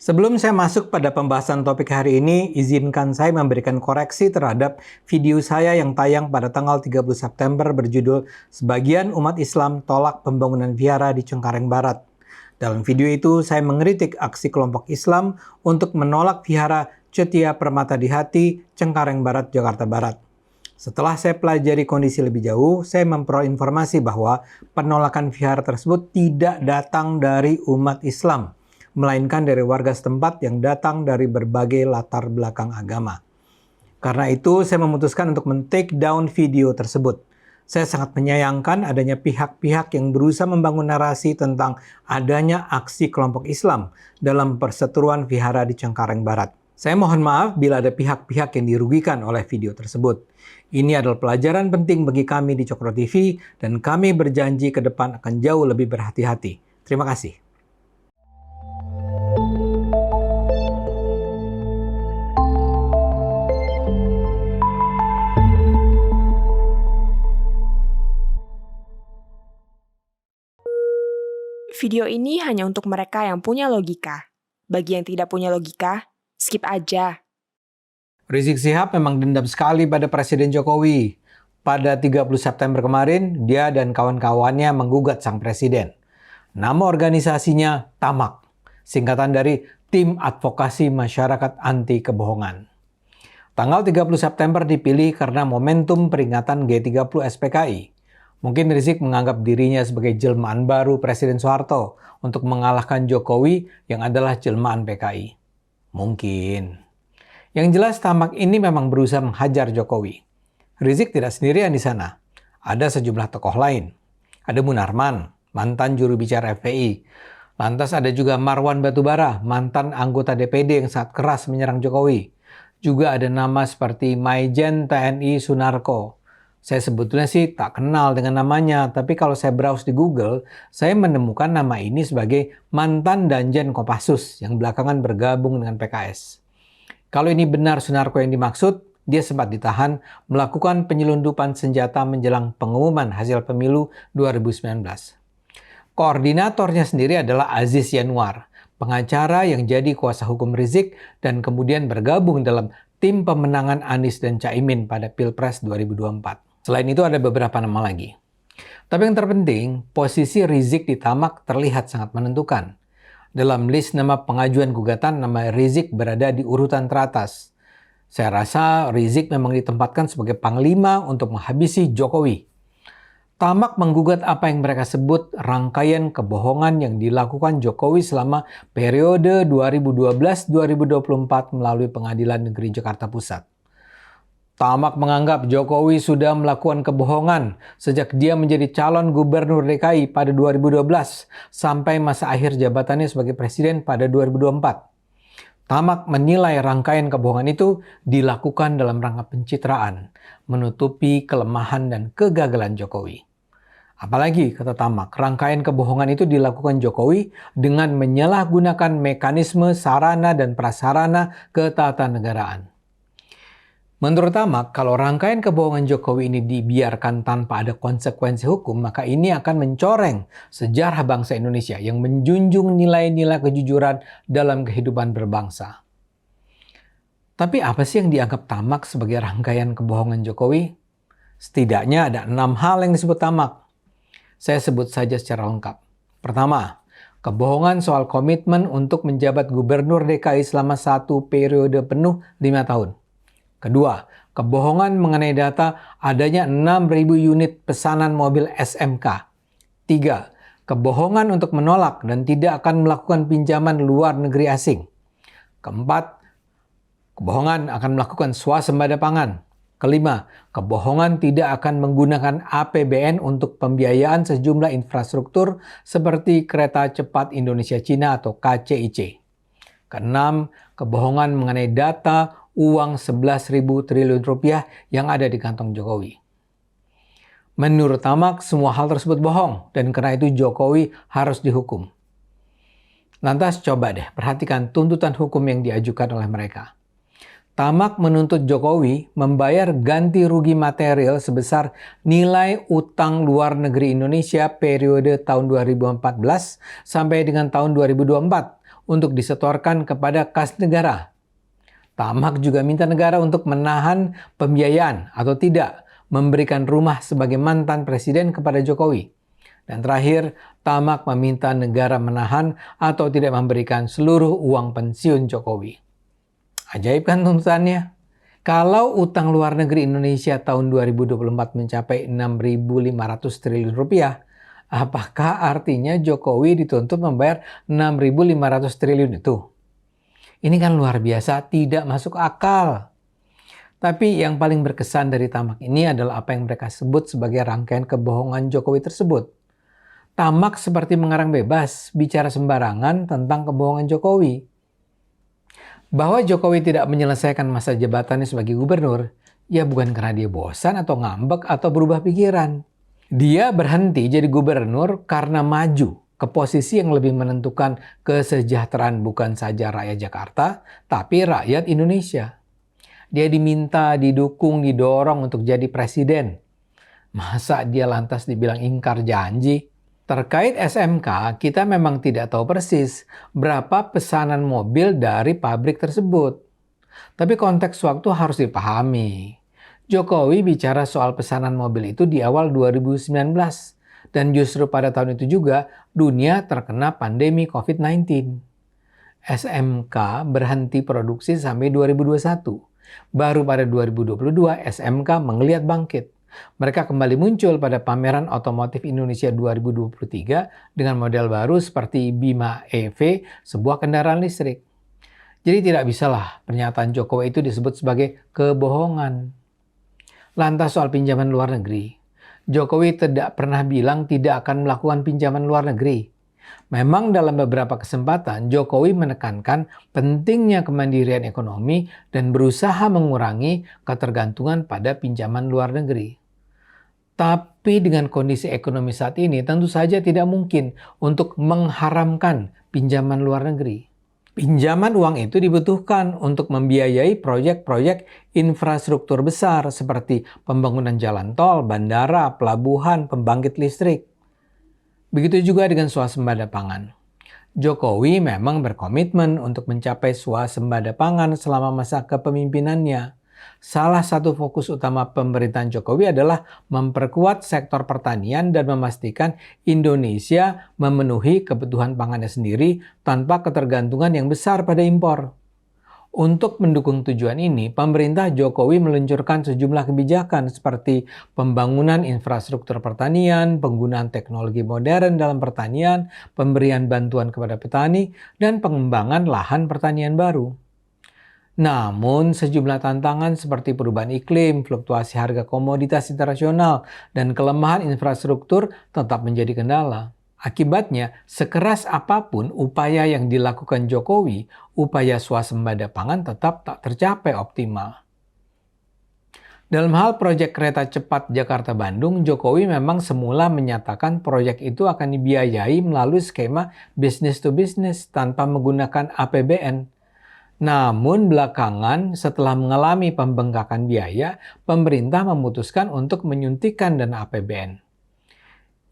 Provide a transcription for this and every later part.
Sebelum saya masuk pada pembahasan topik hari ini, izinkan saya memberikan koreksi terhadap video saya yang tayang pada tanggal 30 September berjudul Sebagian Umat Islam Tolak Pembangunan Vihara di Cengkareng Barat. Dalam video itu, saya mengkritik aksi kelompok Islam untuk menolak vihara Cetia Permata di Hati, Cengkareng Barat, Jakarta Barat. Setelah saya pelajari kondisi lebih jauh, saya memperoleh informasi bahwa penolakan vihara tersebut tidak datang dari umat Islam, melainkan dari warga setempat yang datang dari berbagai latar belakang agama. Karena itu, saya memutuskan untuk men-take down video tersebut. Saya sangat menyayangkan adanya pihak-pihak yang berusaha membangun narasi tentang adanya aksi kelompok Islam dalam perseteruan vihara di Cengkareng Barat. Saya mohon maaf bila ada pihak-pihak yang dirugikan oleh video tersebut. Ini adalah pelajaran penting bagi kami di Cokro TV dan kami berjanji ke depan akan jauh lebih berhati-hati. Terima kasih. Video ini hanya untuk mereka yang punya logika. Bagi yang tidak punya logika, skip aja. Rizik Syihab memang dendam sekali pada Presiden Jokowi. Pada 30 September kemarin, dia dan kawan-kawannya menggugat sang presiden. Nama organisasinya TAMAK, singkatan dari Tim Advokasi Masyarakat Anti Kebohongan. Tanggal 30 September dipilih karena momentum peringatan G30 SPKI. Mungkin Rizik menganggap dirinya sebagai jelmaan baru Presiden Soeharto untuk mengalahkan Jokowi yang adalah jelmaan PKI. Mungkin. Yang jelas TAMAK ini memang berusaha menghajar Jokowi. Rizik tidak sendirian di sana. Ada sejumlah tokoh lain. Ada Munarman, mantan juru bicara FPI. Lantas ada juga Marwan Batubara, mantan anggota DPD yang sangat keras menyerang Jokowi. Juga ada nama seperti Maijen TNI Sunarko. Saya sebetulnya sih tak kenal dengan namanya, tapi kalau saya browse di Google, saya menemukan nama ini sebagai mantan Danjen Kopassus yang belakangan bergabung dengan PKS. Kalau ini benar Sunarko yang dimaksud, dia sempat ditahan melakukan penyelundupan senjata menjelang pengumuman hasil pemilu 2019. Koordinatornya sendiri adalah Aziz Yanuar, pengacara yang jadi kuasa hukum Rizik dan kemudian bergabung dalam tim pemenangan Anies dan Caimin pada Pilpres 2024. Selain itu ada beberapa nama lagi. Tapi yang terpenting, posisi Rizik di TAMAK terlihat sangat menentukan. Dalam list nama pengajuan gugatan, nama Rizik berada di urutan teratas. Saya rasa Rizik memang ditempatkan sebagai panglima untuk menghabisi Jokowi. TAMAK menggugat apa yang mereka sebut rangkaian kebohongan yang dilakukan Jokowi selama periode 2012-2024 melalui Pengadilan Negeri Jakarta Pusat. TAMAK menganggap Jokowi sudah melakukan kebohongan sejak dia menjadi calon gubernur DKI pada 2012 sampai masa akhir jabatannya sebagai presiden pada 2024. TAMAK menilai rangkaian kebohongan itu dilakukan dalam rangka pencitraan, menutupi kelemahan dan kegagalan Jokowi. Apalagi, kata TAMAK, rangkaian kebohongan itu dilakukan Jokowi dengan menyalahgunakan mekanisme sarana dan prasarana ketatanegaraan. Menurut TAMAK, kalau rangkaian kebohongan Jokowi ini dibiarkan tanpa ada konsekuensi hukum, maka ini akan mencoreng sejarah bangsa Indonesia yang menjunjung nilai-nilai kejujuran dalam kehidupan berbangsa. Tapi apa sih yang dianggap TAMAK sebagai rangkaian kebohongan Jokowi? Setidaknya ada 6 hal yang disebut TAMAK. Saya sebut saja secara lengkap. Pertama, kebohongan soal komitmen untuk menjabat gubernur DKI selama 1 periode penuh 5 tahun. Kedua, kebohongan mengenai data adanya 6.000 unit pesanan mobil SMK. Tiga, kebohongan untuk menolak dan tidak akan melakukan pinjaman luar negeri asing. Keempat, kebohongan akan melakukan swasembada pangan. Kelima, kebohongan tidak akan menggunakan APBN untuk pembiayaan sejumlah infrastruktur seperti Kereta Cepat Indonesia-Cina atau KCIC. Keenam, kebohongan mengenai data uang 11.000 triliun rupiah yang ada di kantong Jokowi. Menurut TAMAK, semua hal tersebut bohong dan karena itu Jokowi harus dihukum. Lantas coba deh perhatikan tuntutan hukum yang diajukan oleh mereka. TAMAK menuntut Jokowi membayar ganti rugi material sebesar nilai utang luar negeri Indonesia periode tahun 2014 sampai dengan tahun 2024 untuk disetorkan kepada kas negara. Tamak juga minta negara untuk menahan pembiayaan atau tidak memberikan rumah sebagai mantan presiden kepada Jokowi. Dan terakhir, Tamak meminta negara menahan atau tidak memberikan seluruh uang pensiun Jokowi. Ajaib kan tuntutannya? Kalau utang luar negeri Indonesia tahun 2024 mencapai 6.500 triliun rupiah, apakah artinya Jokowi dituntut membayar 6.500 triliun itu? Ini kan luar biasa, tidak masuk akal. Tapi yang paling berkesan dari Tamak ini adalah apa yang mereka sebut sebagai rangkaian kebohongan Jokowi tersebut. Tamak seperti mengarang bebas, bicara sembarangan tentang kebohongan Jokowi. Bahwa Jokowi tidak menyelesaikan masa jabatannya sebagai gubernur, ya bukan karena dia bosan atau ngambek atau berubah pikiran. Dia berhenti jadi gubernur karena maju ke posisi yang lebih menentukan kesejahteraan bukan saja rakyat Jakarta, tapi rakyat Indonesia. Dia diminta, didukung, didorong untuk jadi presiden. Masa dia lantas dibilang ingkar janji? Terkait SMK, kita memang tidak tahu persis berapa pesanan mobil dari pabrik tersebut. Tapi konteks waktu harus dipahami. Jokowi bicara soal pesanan mobil itu di awal 2019. Dan justru pada tahun itu juga dunia terkena pandemi COVID-19. SMK berhenti produksi sampai 2021. Baru pada 2022 SMK menggeliat bangkit. Mereka kembali muncul pada pameran otomotif Indonesia 2023 dengan model baru seperti Bima EV, sebuah kendaraan listrik. Jadi tidak bisalah pernyataan Jokowi itu disebut sebagai kebohongan. Lantas soal pinjaman luar negeri. Jokowi tidak pernah bilang tidak akan melakukan pinjaman luar negeri. Memang dalam beberapa kesempatan Jokowi menekankan pentingnya kemandirian ekonomi dan berusaha mengurangi ketergantungan pada pinjaman luar negeri. Tapi dengan kondisi ekonomi saat ini tentu saja tidak mungkin untuk mengharamkan pinjaman luar negeri. Pinjaman uang itu dibutuhkan untuk membiayai proyek-proyek infrastruktur besar seperti pembangunan jalan tol, bandara, pelabuhan, pembangkit listrik. Begitu juga dengan swasembada pangan. Jokowi memang berkomitmen untuk mencapai swasembada pangan selama masa kepemimpinannya. Salah satu fokus utama pemerintahan Jokowi adalah memperkuat sektor pertanian dan memastikan Indonesia memenuhi kebutuhan pangannya sendiri tanpa ketergantungan yang besar pada impor. Untuk mendukung tujuan ini, pemerintah Jokowi meluncurkan sejumlah kebijakan seperti pembangunan infrastruktur pertanian, penggunaan teknologi modern dalam pertanian, pemberian bantuan kepada petani, dan pengembangan lahan pertanian baru. Namun, sejumlah tantangan seperti perubahan iklim, fluktuasi harga komoditas internasional, dan kelemahan infrastruktur tetap menjadi kendala. Akibatnya, sekeras apapun upaya yang dilakukan Jokowi, upaya swasembada pangan tetap tak tercapai optimal. Dalam hal proyek kereta cepat Jakarta-Bandung, Jokowi memang semula menyatakan proyek itu akan dibiayai melalui skema business to business tanpa menggunakan APBN. Namun belakangan setelah mengalami pembengkakan biaya, pemerintah memutuskan untuk menyuntikkan dana APBN.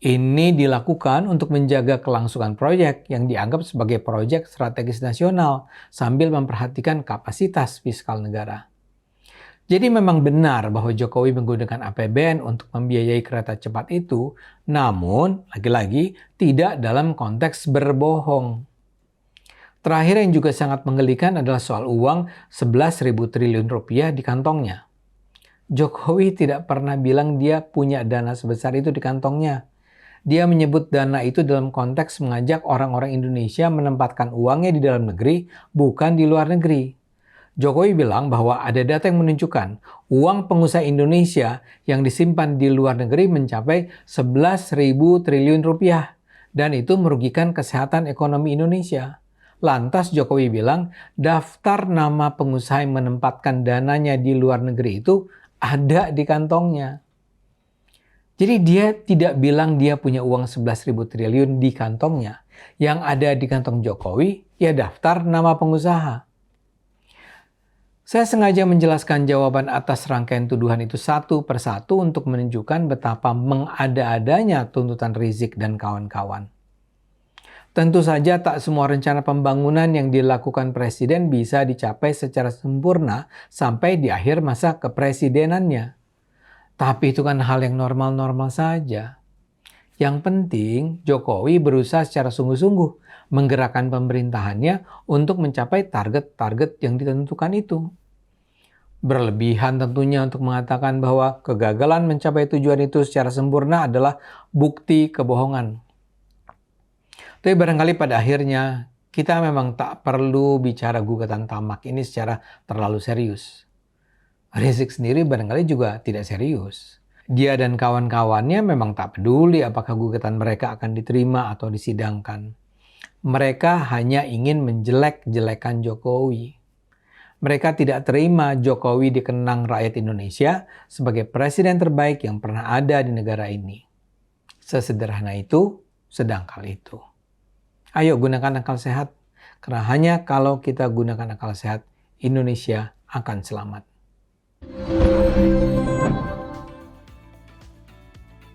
Ini dilakukan untuk menjaga kelangsungan proyek yang dianggap sebagai proyek strategis nasional sambil memperhatikan kapasitas fiskal negara. Jadi memang benar bahwa Jokowi menggunakan APBN untuk membiayai kereta cepat itu, namun lagi-lagi tidak dalam konteks berbohong. Terakhir yang juga sangat menggelikan adalah soal uang 11.000 triliun rupiah di kantongnya. Jokowi tidak pernah bilang dia punya dana sebesar itu di kantongnya. Dia menyebut dana itu dalam konteks mengajak orang-orang Indonesia menempatkan uangnya di dalam negeri, bukan di luar negeri. Jokowi bilang bahwa ada data yang menunjukkan uang pengusaha Indonesia yang disimpan di luar negeri mencapai 11.000 triliun rupiah. Dan itu merugikan kesehatan ekonomi Indonesia. Lantas Jokowi bilang daftar nama pengusaha yang menempatkan dananya di luar negeri itu ada di kantongnya. Jadi dia tidak bilang dia punya uang 11.000 triliun di kantongnya. Yang ada di kantong Jokowi, ya daftar nama pengusaha. Saya sengaja menjelaskan jawaban atas rangkaian tuduhan itu satu persatu untuk menunjukkan betapa mengada-adanya tuntutan Rizik dan kawan-kawan. Tentu saja tak semua rencana pembangunan yang dilakukan presiden bisa dicapai secara sempurna sampai di akhir masa kepresidenannya. Tapi itu kan hal yang normal-normal saja. Yang penting, Jokowi berusaha secara sungguh-sungguh menggerakkan pemerintahannya untuk mencapai target-target yang ditentukan itu. Berlebihan tentunya untuk mengatakan bahwa kegagalan mencapai tujuan itu secara sempurna adalah bukti kebohongan. Tapi barangkali pada akhirnya kita memang tak perlu bicara gugatan tamak ini secara terlalu serius. Rizik sendiri barangkali juga tidak serius. Dia dan kawan-kawannya memang tak peduli apakah gugatan mereka akan diterima atau disidangkan. Mereka hanya ingin menjelek-jelekan Jokowi. Mereka tidak terima Jokowi dikenang rakyat Indonesia sebagai presiden terbaik yang pernah ada di negara ini. Sesederhana itu, sedangkal itu. Ayo gunakan akal sehat, karena hanya kalau kita gunakan akal sehat, Indonesia akan selamat.